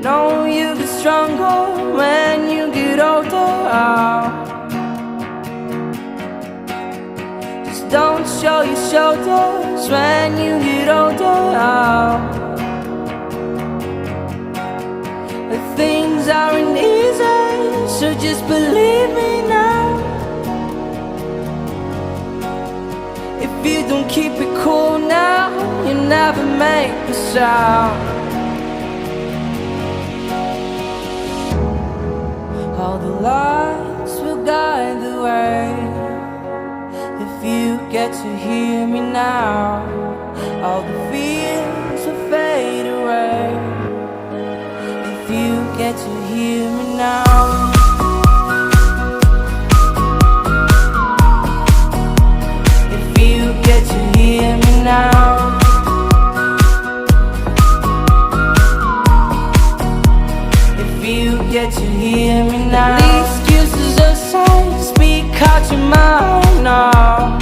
Know you get stronger when you get older. Just don't show your shoulders when you get older. But things aren't easy, so just believe me now. If you don't keep it cool now, you never make a sound. All the lights will guide the way. If you get to hear me now, all the fears will fade away. If you get to hear me now. If you get to hear me now. If you get to hear me now. The excuses aside, speak out your mind now.